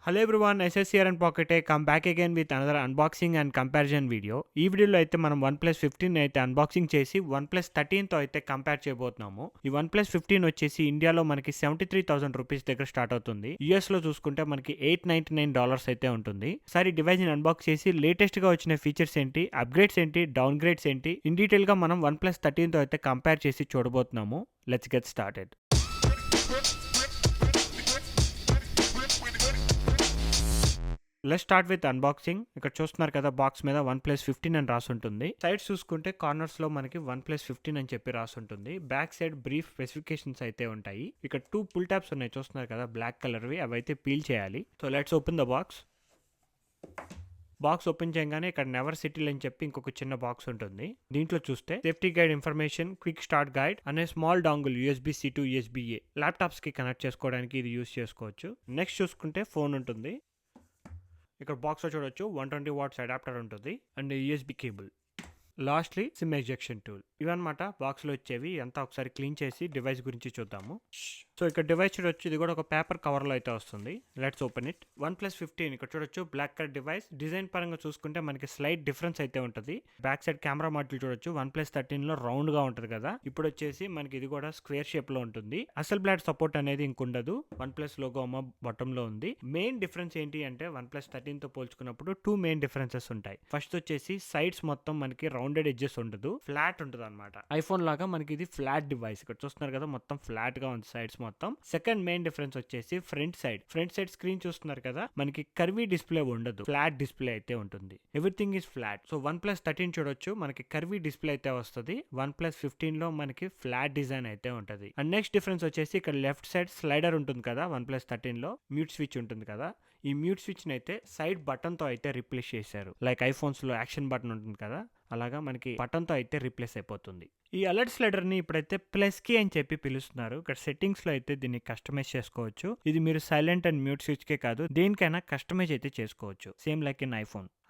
Hello everyone, SS here and Pocket Tech. Come back again with another unboxing and comparison video. ఈ వీడియోలో అయితే మనం OnePlus 15 అయితే unboxing చేసి OnePlus 13 తో అయితే కంపేర్ చేయబోతున్నాము. ఈ OnePlus 15 వచ్చేసి ఇండియాలో మనకి 73,000 రూపీస్ దగ్గర స్టార్ట్ అవుతుంది. యూఎస్ లో చూసుకుంటే మనకి $899 అయితే ఉంటుంది. సరే డివైస్ ని అన్బాక్స్ చేసి లేటెస్ట్ గా వచ్చిన ఫీచర్స్ ఏంటి, అప్గ్రేడ్స్ ఏంటి, డౌన్ గ్రేడ్స్ ఏంటి, ఇన్ డీటెయిల్ గా మనం OnePlus 13 తో అయితే కంపేర్ చేసి చూడబోతున్నాము. Let's get started. Let's start with unboxing. ఇక్కడ చూస్తున్నారు కదా, బాక్స్ మీద OnePlus 15 అని రాసి ఉంటుంది. సైడ్స్ చూసుకుంటే కార్నర్స్ లో మనకి OnePlus 15 అని చెప్పి రాసి ఉంటుంది. బ్యాక్ సైడ్ బ్రీఫ్ స్పెసిఫికేషన్స్ అయితే ఉంటాయి. ఇక్కడ 2 పుల్ ట్యాబ్స్ ఉన్నాయి, చూస్తున్నారు కదా బ్లాక్ కలర్వి, అవి అయితే పీల్ చేయాలి. So let's open the box. Box open చేయగానే ఇక్కడ నెవర్ సెటిల్ అని చెప్పి ఇంకొక చిన్న బాక్స్ ఉంటుంది. దీంట్లో చూస్తే safety guide information, quick start guide అనే small dongle USB-C to USB-A laptops కి కనెక్ట్ చేసుకోవడానికి ఇది యూస్ చేసుకోవచ్చు. నెక్స్ట్ చూసుకుంటే ఫోన్ ఉంటుంది. ఇక్కడ బాక్స్ లో చూడొచ్చు 120 వాట్స్ అడాప్టర్ ఉంటుంది and USB cable. Lastly SIM ejection tool. ఇవన్నమాట బాక్స్ లో వచ్చేవి. అంతా ఒకసారి క్లీన్ చేసి డివైస్ గురించి చూద్దాము. సో ఇక్కడ డివైస్ చూడొచ్చు, ఇది కూడా ఒక పేపర్ కవర్ లో అయితే వస్తుంది. Let's open it. OnePlus 15 ఇక్కడ చూడొచ్చు, బ్లాక్ కలర్ డివైస్. డిజైన్ పరంగా చూసుకుంటే మనకి స్లైట్ డిఫరెన్స్ అయితే ఉంటుంది. బ్యాక్ సైడ్ కెమెరా మాడ్యూల్ చూడొచ్చు, OnePlus 13 లో రౌండ్ గా ఉంటుంది కదా, ఇప్పుడు వచ్చేసి మనకి ఇది కూడా స్క్వేర్ షేప్ లో ఉంటుంది. అసలు బ్లాడ్ సపోర్ట్ అనేది ఇంకుండదు. OnePlus లోగో బాటమ్ లో ఉంది. మెయిన్ డిఫరెన్స్ ఏంటి అంటే OnePlus 13 తో పోల్చుకున్నప్పుడు 2 మెయిన్ డిఫరెన్సెస్ ఉంటాయి. ఫస్ట్ వచ్చేసి సైడ్స్ మొత్తం మనకి రౌండెడ్ ఎడ్జెస్ ఉండదు, ఫ్లాట్ ఉంటుంది అనమాట. ఐఫోన్ లాగా మనకి ఇది ఫ్లాట్ డివైస్. ఇక్కడ చూస్తున్నారు కదా, మొత్తం ఫ్లాట్ గా ఉంది సైడ్స్ మొత్తం. సెకండ్ మెయిన్ డిఫరెన్స్ వచ్చేసి ఫ్రంట్ సైడ్ స్క్రీన్ చూస్తున్నారు కదా, మనకి కర్వీ డిస్ప్లే ఉండదు, ఫ్లాట్ డిస్ప్లే అయితే ఉంటుంది. Everything is flat. So OnePlus 13 చూడొచ్చు, మనకి కర్వీ డిస్ప్లే అయితే వస్తుంది. OnePlus 15 లో మనకి ఫ్లాట్ డిజైన్ అయితే ఉంటుంది. అండ్ నెక్స్ట్ డిఫరెన్స్ వచ్చేసి ఇక్కడ లెఫ్ట్ సైడ్ స్లైడర్ ఉంటుంది కదా, OnePlus 13 లో మ్యూట్ స్విచ్ ఉంటుంది కదా, ఈ మ్యూట్ స్విచ్ ని అయితే సైడ్ బటన్ తో అయితే రీప్లేస్ చేశారు. లైక్ ఐఫోన్స్ లో యాక్షన్ బటన్ ఉంటుంది కదా, అలాగా మనకి బటన్ తో అయితే రీప్లేస్ అయిపోతుంది. ఈ అలర్ట్ స్లైడర్ ని ఇప్పుడైతే ప్లస్ కీ అని చెప్పి పిలుస్తున్నారు. ఇక్కడ సెట్టింగ్స్ లో అయితే దీన్ని కస్టమైజ్ చేసుకోవచ్చు. ఇది మీరు సైలెంట్ అండ్ మ్యూట్ స్విచ్ కే కాదు, దేనికైనా కస్టమైజ్ అయితే చేసుకోవచ్చు. సేమ్ లైక్ ఇన్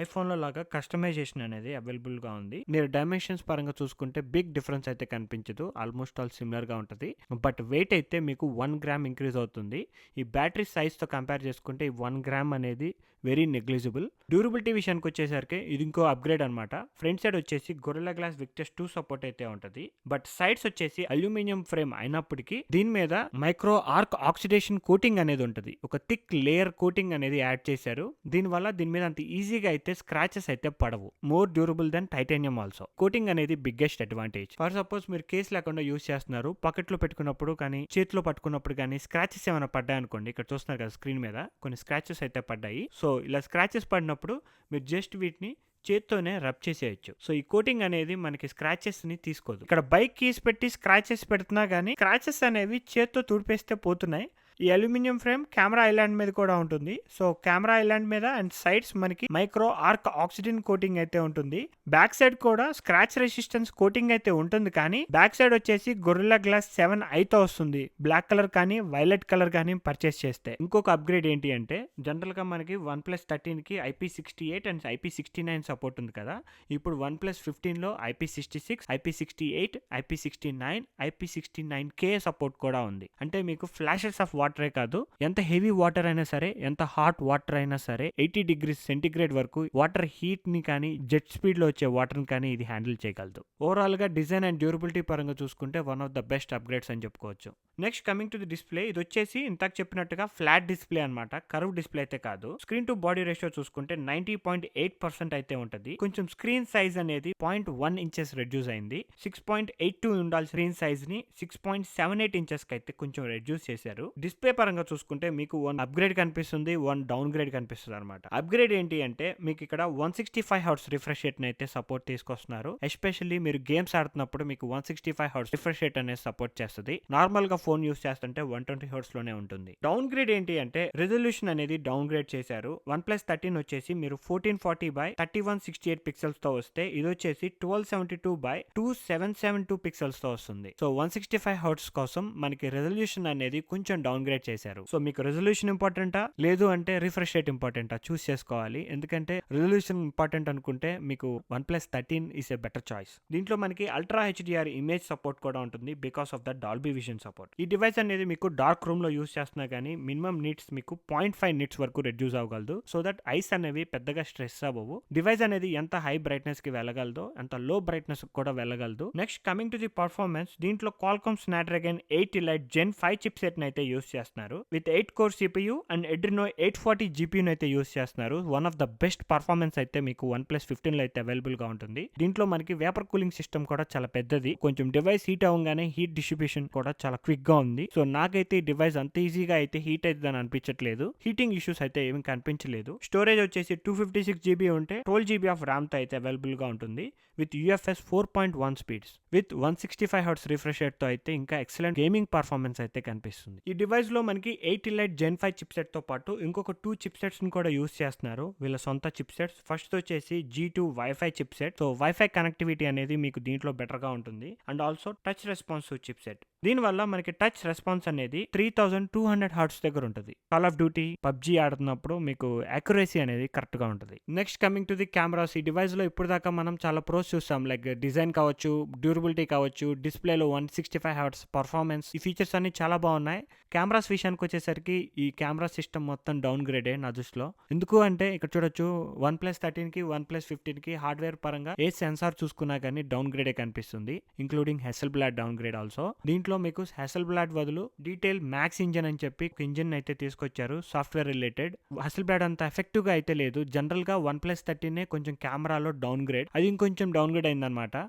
ఐఫోన్ లో లాగా కస్టమైజేషన్ అనేది అవైలబుల్ గా ఉంది. మీరు డైమెన్షన్స్ పరంగా చూసుకుంటే బిగ్ డిఫరెన్స్ అయితే కనిపించదు, ఆల్మోస్ట్ ఆల్ సిమిలర్ గా ఉంటుంది. బట్ వెయిట్ అయితే మీకు 1 గ్రామ్ ఇంక్రీజ్ అవుతుంది. ఈ బ్యాటరీ సైజ్ తో కంపేర్ చేసుకుంటే ఈ 1 గ్రామ్ అనేది వెరీ నెగ్లిజిబుల్. డ్యూరబిలిటీ విషయానికి వచ్చేసరికి ఇది ఇంకో అప్గ్రేడ్ అనమాట. ఫ్రంట్ సైడ్ వచ్చేసి గొరిల్లా గ్లాస్ విక్టస్ 2 సపోర్ట్ అయితే ఉంటుంది. బట్ సైడ్స్ వచ్చేసి అల్యూమినియం ఫ్రేమ్ అయినప్పటికీ దీని మీద మైక్రో ఆర్క్ ఆక్సిడేషన్ కోటింగ్ అనేది ఉంటుంది. ఒక థిక్ లేయర్ కోటింగ్ అనేది యాడ్ చేశారు. దీనివల్ల దీని మీద అంత ఈజీగా అయితే స్క్రాచెస్ అయితే పడవు. More durable than titanium also. Coating అనేది బిగ్గెస్ట్ అడ్వాంటేజ్. ఫర్ సపోజ్ మీరు కేస్ లేకుండా యూస్ చేస్తున్నారు, పాకెట్ లో పెట్టుకున్నప్పుడు కానీ చేతిలో పట్టుకున్నప్పుడు కానీ స్క్రాచెస్ ఏమైనా పడ్డాయి అనుకోండి, ఇక్కడ చూస్తున్నారు కదా స్క్రీన్ మీద కొన్ని స్క్రాచెస్ అయితే పడ్డాయి. సో ఇలా స్క్రాచెస్ పడినప్పుడు మీరు జస్ట్ వీటిని చేత్తోనే రబ్ చేసేయచ్చు. సో ఈ కోటింగ్ అనేది మనకి స్క్రాచెస్ ని తీసుకోదు. ఇక్కడ బైక్ కీస్ పెట్టి స్క్రాచెస్ పెడుతున్నా గానీ స్క్రాచెస్ అనేవి చేత్తో తుడిపేస్తే పోతున్నాయి. ఈ అల్యూమినియం ఫ్రేమ్ కెమెరా ఐలాండ్ మీద కూడా ఉంటుంది. సో కెమెరా ఐలాండ్ మీద అండ్ సైడ్స్ మనకి మైక్రో ఆర్క్ ఆక్సిడెంట్ కోటింగ్ అయితే ఉంటుంది. బ్యాక్ సైడ్ కూడా స్క్రాచ్ రెసిస్టెన్స్ కోటింగ్ అయితే ఉంటుంది, కానీ బ్యాక్ సైడ్ వచ్చేసి గొరిల్లా గ్లాస్ 7 అయితే వస్తుంది. బ్లాక్ కలర్ కానీ వైలెట్ కలర్ కానీ పర్చేస్ చేస్తే. ఇంకొక అప్గ్రేడ్ ఏంటి అంటే, జనరల్ గా మనకి OnePlus 13 కి IP68 అండ్ IP69 సపోర్ట్ ఉంది కదా, ఇప్పుడు OnePlus 15 లో IP66, IP68, IP69, IP69K support కూడా ఉంది. అంటే మీకు ఫ్లాషెస్ ఆఫ్ వాటరే కాదు, ఎంత హెవీ వాటర్ అయినా సరే, ఎంత హాట్ వాటర్ అయినా సరే, 80 డిగ్రీస్ సెంటిగ్రేడ్ వరకు వాటర్ హీట్ ని కానీ జెట్ స్పీడ్ లో వచ్చే వాటర్ ని కానీ ఇది హ్యాండిల్ చేయగలదు. ఓవరాల్ గా డిజైన్ అండ్ డ్యూరబిలిటీ పరంగా చూసుకుంటే one of the best upgrades అని చెప్పుకోవచ్చు. Next coming to the display. ఇది వచ్చేసి ఇంతకు చెప్పినట్టుగా ఫ్లాట్ డిస్ప్లే అనమాట, కర్వ్ డిస్ప్లే అయితే కాదు. స్క్రీన్ టు బాడీ రేషియో చూసుకుంటే 90.8% అయితే ఉంటుంది. కొంచెం స్క్రీన్ సైజ్ అనేది 0.1 ఇంచెస్ రెడ్యూస్ అయింది. 6.82 ఉండాల్సిన స్క్రీన్ సైజ్ ని 6.78 ఇంచెస్ కి అయితే కొంచెం రెడ్యూస్ చేశారు. డిస్ప్లే పరంగా చూసుకుంటే మీకు 1 అప్గ్రేడ్ కనిపిస్తుంది, 1 డౌన్ గ్రేడ్ కనిపిస్తుంది అనమాట. అప్గ్రేడ్ ఏంటి అంటే మీకు ఇక్కడ 165 హర్ట్జ్ రిఫ్రెష్ రేట్ అయితే సపోర్ట్ తీసుకొస్తున్నారు. ఎస్పెషల్లీ మీరు గేమ్స్ ఆడుతున్నప్పుడు మీకు 165 హర్ట్జ్ రిఫ్రెష్ రేట్ అనేది సపోర్ట్ చేస్తుంది. నార్మల్ గా ఫోన్ యూస్ చేస్తుంటే 120 హర్ట్జ్ లోనే ఉంటుంది. డౌన్ గ్రేడ్ ఏంటి అంటే రెజల్యూషన్ అనేది డౌన్ గ్రేడ్ చేశారు. OnePlus 13 వచ్చేసి మీరు 1440 by 3168 పిక్సెల్స్ తో వస్తే ఇది వచ్చేసి 1272 by 2772 పిక్సెల్స్ తో వస్తుంది. సో 165 హర్ట్జ్ కోసం మనకి రెజల్యూషన్ అనేది కొంచెం డౌన్ గ్రేడ్ చేశారు. సో మీకు రెజల్యూషన్ ఇంపార్టెంటా లేదు అంటే రిఫ్రెష్ రేట్ ఇంపార్టెంటా చూస్ చేసుకోవాలి. ఎందుకంటే రెజల్యూషన్ ఇంపార్టెంట్ అనుకుంటే మీకు OnePlus 13 is a better choice. దీంట్లో మనకి అల్ట్రా హెచ్డిఆర్ ఇమేజ్ సపోర్ట్ కూడా ఉంటుంది because of the Dolby vision support. ఈ డివైస్ అనేది మీకు డార్క్ రూమ్ లో యూస్ చేస్తున్నా కానీ మినిమం నీట్స్ మీకు 0.5 నిట్స్ వరకు రెడ్యూస్ అవ్వగలదు. సో దట్ ఐస్ అనేవి పెద్దగా స్ట్రెస్ అవ్వవు. డివైస్ అనేది ఎంత హై బ్రైట్నెస్ కి వెళ్ళగలదో అంత లో బ్రైట్నెస్ కూడా వెళ్ళగలదు. Next coming to the performance, దీంట్లో Qualcomm Snapdragon 8 Elite Gen 5 chipset ని అయితే యూస్ చేస్తున్నారు with 8 core CPU and Adreno 840 GPU ని అయితే యూస్ చేస్తున్నారు. One of the best performance అయితే మీకు OnePlus 15 లో అయితే అవైలబుల్ గా ఉంటుంది. దీంట్లో మనకి వేపర్ కూలింగ్ సిస్టమ్ కూడా చాలా పెద్దది. కొంచెం డివైస్ హీట్ అవ్వగానే హీట్ డిస్ట్రిబ్యూషన్ కూడా చాలా క్విక్ గా ఉంది. సో నాకైతే ఈ డివైస్ అంత ఈజీగా అయితే హీట్ అవుతుందని అనిపించట్లేదు. హీటింగ్ ఇష్యూస్ అయితే ఏమీ కనిపించలేదు. స్టోరేజ్ వచ్చేసి 256 GB ఉంటే 12 GB ఆఫ్ ర్యామ్ తో అయితే అవైలబుల్ గా ఉంటుంది with UFS 4.1 speeds with 165 Hz refresh rate తో అయితే ఇంకా ఎక్సలెంట్ గేమింగ్ పర్ఫార్మెన్స్ అయితే కనిపిస్తుంది. ఈ డివైస్ లో మనకి 8 Elite Gen 5 చిప్సెట్ తో పాటు ఇంకొక 2 చిప్సెట్స్ ని కూడా యూస్ చేస్తున్నారు, వీళ్ళ సొంత చిప్సెట్స్. ఫస్ట్ వచ్చేసి G2 wifi chipset. So wifi connectivity అనేది మీకు దీంట్లో బెటర్ గా ఉంటుంది and also touch responsive chipset. దీనివల్ల మనకి టచ్ రెస్పాన్స్ అనేది 3200 Hz దగ్గర ఉంటుంది. కాల్ ఆఫ్ డ్యూటీ, పబ్జీ ఆడుతున్నప్పుడు మీకు యాక్యురసీ అనేది కరెక్ట్ గా ఉంటుంది. Next coming to the cameras, ఈ డివైస్ లో ఇప్పుడు దాకా మనం చాలా ప్రోస్ చూస్తాం, లైక్ డిజైన్ కావచ్చు, డ్యూరబిలిటీ కావచ్చు, డిస్ప్లేలో 165 Hz పర్ఫార్మెన్స్, ఈ ఫీచర్స్ అన్ని చాలా బాగున్నాయి. కెమెరాస్ విషయానికి వచ్చేసరికి ఈ కెమెరా సిస్టమ్ మొత్తం డౌన్ గ్రేడే నా దృష్టిలో. ఎందుకు అంటే ఇక్కడ చూడొచ్చు OnePlus 13 కి OnePlus 15 కి హార్డ్వేర్ పరంగా ఏ సెన్సార్ చూసుకున్నా కానీ డౌన్ గ్రేడే కనిపిస్తుంది, including Hasselblad down grade also. దీంట్లో మీకు Hasselblad బదులు డీటెయిల్ మ్యాక్స్ ఇంజన్ అని చెప్పి ఇంజన్ అయితే తీసుకొచ్చారు సాఫ్ట్వేర్ రిలేటెడ్. Hasselblad అంత ఎఫెక్టివ్ గా అయితే లేదు. జనరల్ గా OnePlus 13 కొంచెం కెమెరాలో డౌన్ గ్రేడ్, అది ఇంకొంచెం డౌన్ గ్రేడ్ అయిందనమాట.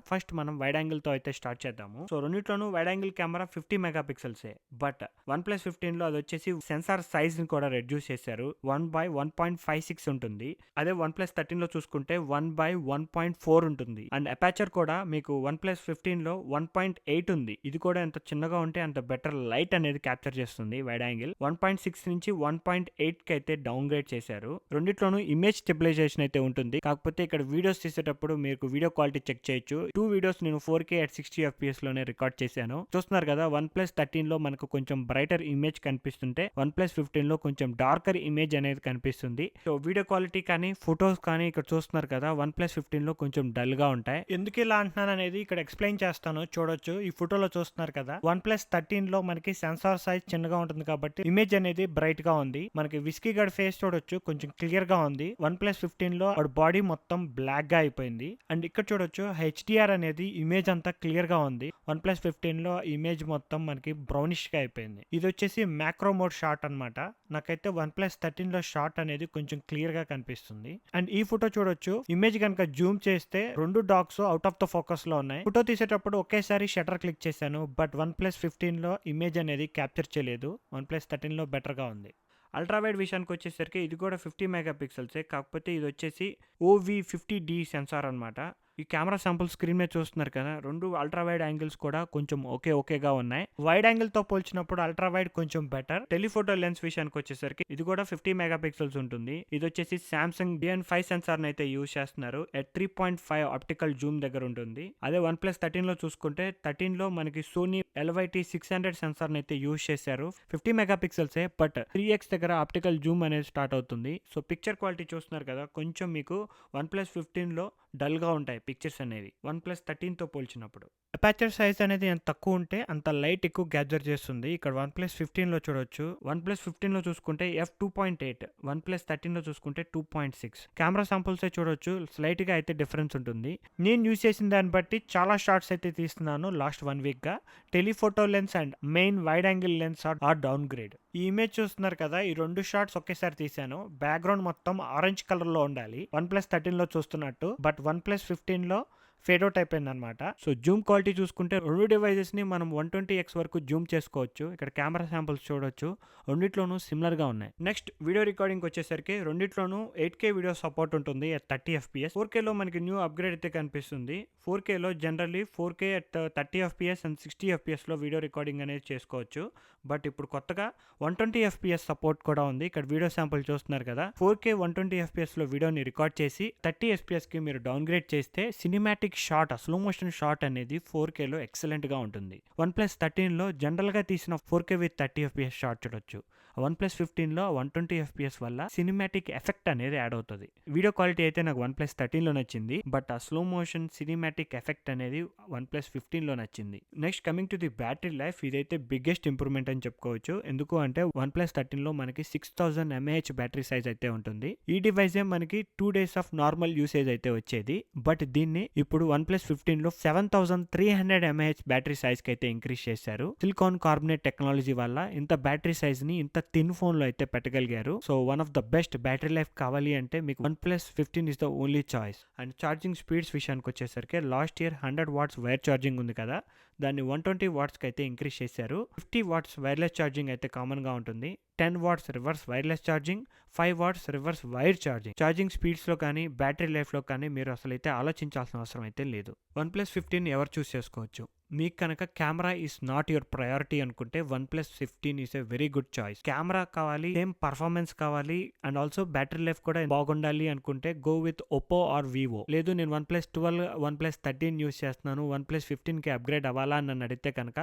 ఫస్ట్ మనం వైడ్ యాంగిల్ తో అయితే స్టార్ట్ చేద్దాము. సో రెండిట్లోనూ వైడ్ యాంగిల్ కెమెరా 50 మెగాపిక్సెల్సే, బట్ OnePlus 15 లో అది వచ్చేసి సెన్సార్ సైజ్ ని కూడా రెడ్యూస్ చేశారు. 1/1.56 ఉంటుంది. అదే OnePlus 13 లో చూసుకుంటే 1/1.4 ఉంటుంది. అండ్ అపాచర్ కూడా మీకు OnePlus 15 లో 1.8 ఉంది. ఇది కూడా ఎంత చిన్నగా ఉంటే అంత బెటర్ లైట్ అనేది క్యాప్చర్ చేస్తుంది వైడ్ యాంగిల్. 1.6 నుంచి 1.8 కి అయితే డౌన్ గ్రేడ్ చేశారు. రెండిట్లోనూ ఇమేజ్ స్టెబిలైజేషన్ అయితే ఉంటుంది. కాకపోతే ఇక్కడ వీడియోస్ తీసేటప్పుడు మీకు వీడియో క్వాలిటీ చెక్ చేయొచ్చు. 2 వీడియోస్ నేను 4K at 60 FPS లోనే రికార్డ్ చేశాను. చూస్తున్నారు కదా, OnePlus 13 లో మనకు కొంచెం బ్రైటర్ ఇమేజ్ కనిపిస్తుంటే OnePlus 15 లో కొంచెం డార్కర్ ఇమేజ్ అనేది కనిపిస్తుంది. సో వీడియో క్వాలిటీ కానీ ఫొటోస్ కానీ ఇక్కడ చూస్తున్నారు కదా OnePlus 15 లో కొంచెం డల్ గా ఉంటాయి. ఎందుకు ఇలా అంటున్నాను అనేది ఇక్కడ ఎక్స్ప్లెయిన్ చేస్తాను. చూడొచ్చు, ఈ ఫోటోలో చూస్తున్నారు కదా, OnePlus 13 లో మనకి సెన్సార్ సైజ్ చిన్నగా ఉంటుంది కాబట్టి ఇమేజ్ అనేది బ్రైట్ గా ఉంది. మనకి విస్కీ గడ్ ఫేస్ చూడొచ్చు, కొంచెం క్లియర్ గా ఉంది. OnePlus 15 లో వాడి బాడీ మొత్తం బ్లాక్ గా అయిపోయింది. అండ్ ఇక్కడ చూడొచ్చు HDR అనేది ఇమేజ్ అంతా క్లియర్ గా ఉంది. OnePlus 15 లో ఇమేజ్ మొత్తం మనకి బ్రౌనిష్ గా అయిపోయింది. ఇది వచ్చేసి మ్యాక్రో మోడ్ షాట్ అన్నమాట. నాకైతే OnePlus 13 లో షాట్ అనేది కొంచెం క్లియర్ గా కనిపిస్తుంది. అండ్ ఈ ఫోటో చూడొచ్చు, ఇమేజ్ కనుక జూమ్ చేస్తే 2 dogs out of the focus లో ఉన్నాయి. ఫోటో తీసేటప్పుడు ఒకేసారి షటర్ క్లిక్ చేశాను, బట్ OnePlus 15 లో ఇమేజ్ అనేది క్యాప్చర్ చేయలేదు. OnePlus 13 లో బెటర్ గా ఉంది. అల్ట్రా వైడ్ విషయానికి వచ్చేసరికి ఇది కూడా 50 మెగాపిక్సెల్సే, కాకపోతే ఇది వచ్చేసి OV50D సెన్సార్ అనమాట. ఈ కెమెరా శాంపుల్ స్క్రీన్ మీద చూస్తున్నారు కదా, 2 అల్ట్రా వైడ్ యాంగిల్స్ కూడా కొంచెం ఓకేగా ఉన్నాయి. వైడ్ యాంగిల్ తో పోల్చినప్పుడు అల్ట్రా వైడ్ కొంచెం బెటర్. టెలిఫోటో లెన్స్ విషయానికి వచ్చేసరికి ఇది కూడా 50 మెగాపిక్సెల్స్ ఉంటుంది. ఇది వచ్చేసి సామ్సంగ్ DN5 సెన్సార్ ని అయితే యూజ్ చేస్తున్నారు. 3.5 ఆప్టికల్ జూమ్ దగ్గర ఉంటుంది. అదే OnePlus 13 లో చూసుకుంటే 13 లో మనకి సోనీ LYT 600 సెన్సార్ ని అయితే యూజ్ చేశారు. 50 మెగాపిక్సెల్సే, బట్ 3x దగ్గర ఆప్టికల్ జూమ్ అనేది స్టార్ట్ అవుతుంది. సో పిక్చర్ క్వాలిటీ చూస్తున్నారు కదా, కొంచెం మీకు OnePlus 15 లో డల్ గా ఉంటాయి పిక్చర్స్ అనేవి OnePlus 13 తో పోల్చినప్పుడు. అపాచర్ సైజ్ అనేది ఎంత తక్కువ ఉంటే అంత లైట్ ఎక్కువ గ్యాదర్ చేస్తుంది. ఇక్కడ OnePlus 15 లో చూడొచ్చు, OnePlus 15 లో చూసుకుంటే f2.8, OnePlus 13 లో చూసుకుంటే 2.6. కెమెరా శాంపుల్స్ చూడొచ్చు, స్లైట్ గా అయితే డిఫరెన్స్ ఉంటుంది. నేను యూజ్ చేసిన దాన్ని బట్టి చాలా షార్ట్స్ అయితే తీస్తున్నాను లాస్ట్ 1 వీక్ గా. Telephoto lens and main wide angle lens are downgrade. ఈ ఇమేజ్ చూస్తున్నారు కదా, ఈ 2 షార్ట్స్ ఒకేసారి తీసాను. బ్యాక్గ్రౌండ్ మొత్తం ఆరెంజ్ కలర్ లో ఉండాలి OnePlus 13 లో చూస్తున్నట్టు, బట్ OnePlus 15 లో ఫేడ్ అవుట్ అయిపోయింది అనమాట. సో జూమ్ క్వాలిటీ చూసుకుంటే 2 డివైజెస్ ని మనం 120x వరకు జూమ్ చేసుకోవచ్చు. ఇక్కడ కెమెరా శాంపుల్స్ చూడొచ్చు, రెండిట్లోనూ సిమిలర్ గా ఉన్నాయి. నెక్స్ట్ వీడియో రికార్డింగ్ వచ్చేసరికి రెండిట్లోనూ 8K వీడియో సపోర్ట్ ఉంటుంది at 30 FPS. 4K లో మనకి న్యూ అప్గ్రేడ్ అయితే కనిపిస్తుంది. 4K లో generally 4K at 30 FPS and 60 FPS లో వీడియో రికార్డింగ్ అనేది చేసుకోవచ్చు. బట్ ఇప్పుడు కొత్తగా 120 FPS సపోర్ట్ కూడా ఉంది. ఇక్కడ వీడియో శాంపుల్ చూస్తున్నారు కదా, 4K 120 FPS లో వీడియోని రికార్డ్ చేసి 30 FPS కి మీరు డౌన్ గ్రేడ్ చేస్తే cinematic cinematic shot, slow motion shot అనేది 4Kలో ఎక్సలెంట్గా ఉంటుంది. OnePlus 13లో జనరల్గా తీసిన 4K విత్ 30 FPS షాట్ చూడొచ్చు. OnePlus 15లో 120 FPS వల్ల సినిమాటిక్ ఎఫెక్ట్ అనేది యాడ్ అవుతుంది. వీడియో క్వాలిటీ అయితే నాకు OnePlus 13లో నచ్చింది, బట్ ఆ స్లో మోషన్ సినిమాటిక్ ఎఫెక్ట్ అనేది OnePlus 15లో నచ్చింది. Next coming to the battery life, ఇదైతే బిగ్గెస్ట్ ఇంప్రూవ్మెంట్ అని చెప్పుకోవచ్చు. ఎందుకు అంటే OnePlus 13లో మనకి 6000 mAh బ్యాటరీ సైజ్ అయితే ఉంటుంది. ఈ డివైజే మనకి 2 days ఆఫ్ నార్మల్ యూసేజ్ అయితే వచ్చేది, బట్ దీన్ని ఇప్పుడు OnePlus 15లో 7300 mAh బ్యాటరీ సైజ్ కి అయితే ఇంక్రీజ్ చేశారు. సిలికాన్ కార్బనేట్ టెక్నాలజీ వల్ల ఇంత బ్యాటరీ సైజ్ ని ఇంత థిన్ ఫోన్ లో అయితే పెట్టగలిగారు. So one of the best battery life కావాలి అంటే మీకు OnePlus 15 is the only choice. And charging speeds విషయానికి వచ్చేసరికి last year 100 watts wire charging ఉంది కదా, దాన్ని 120 watts కి అయితే ఇంక్రీజ్ చేశారు. 50 watts వైర్లెస్ ఛార్జింగ్ అయితే కామన్ గా ఉంటుంది. 10 watts reverse wireless charging, 5 watts reverse wire charging. Charging speeds లో కానీ బ్యాటరీ లైఫ్ లో కానీ మీరు అసలు అయితే ఆలోచించాల్సిన అవసరం అయితే లేదు. OnePlus 15 ఎవరు చూస్ చేసుకోవచ్చు. మీకు కనుక camera is not your priority అనుకుంటే OnePlus 15 is a very good choice. Camera కావాలి, సేమ్ పర్ఫార్మెన్స్ కావాలి, అండ్ ఆల్సో బ్యాటరీ లైఫ్ కూడా బాగుండాలి అనుకుంటే go with Oppo or Vivo. లేదు నేను OnePlus 12, OnePlus 13 యూస్ చేస్తున్నాను, OnePlus 15కి అప్గ్రేడ్ అవ్వాలా అని నన్ను అడిగితే కనుక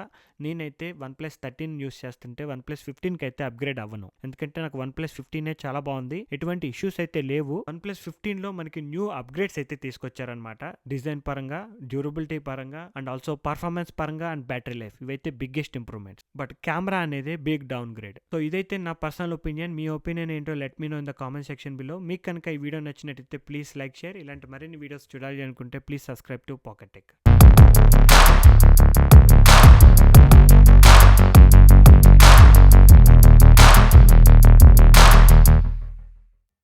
నేనైతే OnePlus 13 యూస్ చేస్తుంటే OnePlus 15కి అయితే అప్గ్రేడ్ అవ్వను. ఎందుకంటే నాకు OnePlus 15 చాలా బాగుంది, ఎటువంటి ఇష్యూస్ అయితే లేవు. OnePlus 15లో మనకి న్యూ అప్గ్రేడ్స్ అయితే తీసుకొచ్చారనమాట. డిజైన్ పరంగా, డ్యూరబిలిటీ పరంగా, అండ్ ఆల్సో పర్ఫార్మెన్స్ పరంగా అండ్ బ్యాటరీ లైఫ్, ఇవైతే బిగ్గెస్ట్ ఇంప్రూవ్మెంట్స్. బట్ కెమెరా అనేది బిగ్ డౌన్ గ్రేడ్. సో ఇదైతే నా పర్సనల్ ఒపీనియన్. మీ ఒపీనియన్ ఏంటో let me know in the comment section below. మీకు కనుక ఈ వీడియో నచ్చినట్టయితే ప్లీజ్ లైక్, షేర్. ఇలాంటి మరిన్ని వీడియోస్ చూడాలి అనుకుంటే please subscribe to pocket tech.